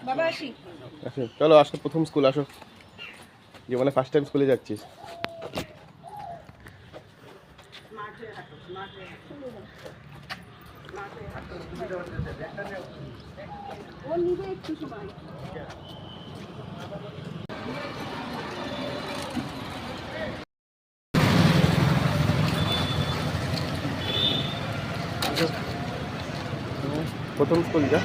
বাবা আসি। আচ্ছা চলো আসো, প্রথম স্কুল আসো, জীবনে ফার্স্ট টাইম স্কুলে যাচ্ছিস। ও নিবে একটু সময়। প্রথম স্কুল যা।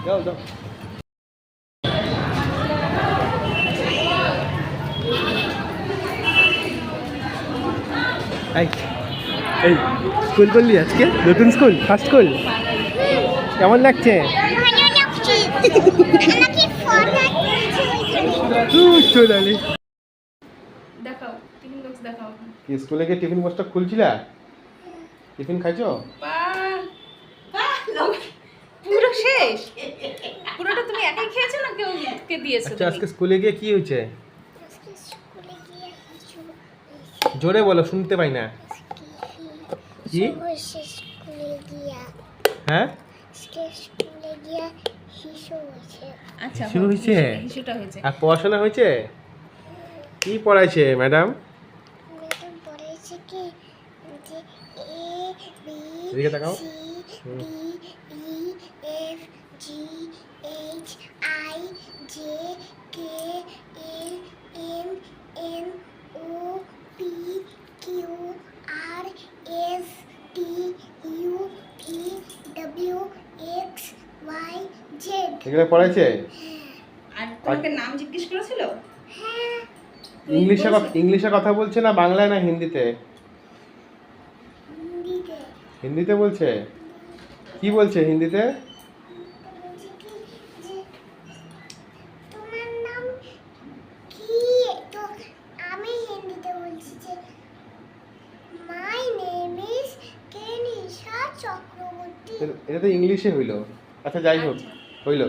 যাও যাও। এই এই স্কুল করলি আজকে, নতুন স্কুল, ফার্স্ট স্কুল, কেমন লাগছে? দেখাও টিফিন বক্স দেখাও। কি স্কুলে গিয়ে টিফিন বক্সটা খুলছিলা? টিফিন খাইছো? পুরো শেষ? পুরোটা তুমি একাই খেয়েছো না কেউ কে দিয়েছো? আচ্ছা আজকে স্কুলে গিয়ে কি হয়েছে? জোরে বলো, শুনতে পাই না। কি? হ্যাঁ আচ্ছা শুরু হয়েছে? হিসুটা হয়েছে। আর পড়াশোনা হয়েছে? কি পড়াইছে ম্যাডাম? এদিকে তাকাও। এগুলো পড়াইছে? আর তোমাকে নাম জিজ্ঞেস করেছিল? ইংলিশে কথা বলছে না বাংলায় না হিন্দিতে? হিন্দিতে বলছে। কি বলছে হিন্দিতে? এটা তো ইংলিশে হইলো। আচ্ছা যাই হোক, হইলো।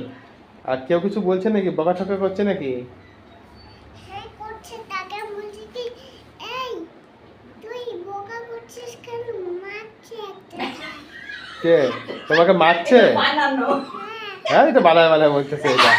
আর কেউ কিছু বলছে নাকি, বকাঝকা করছে নাকি? কে তোমাকে মারছে? হ্যাঁ এটা বানায় বানায় বলতেছে এটা।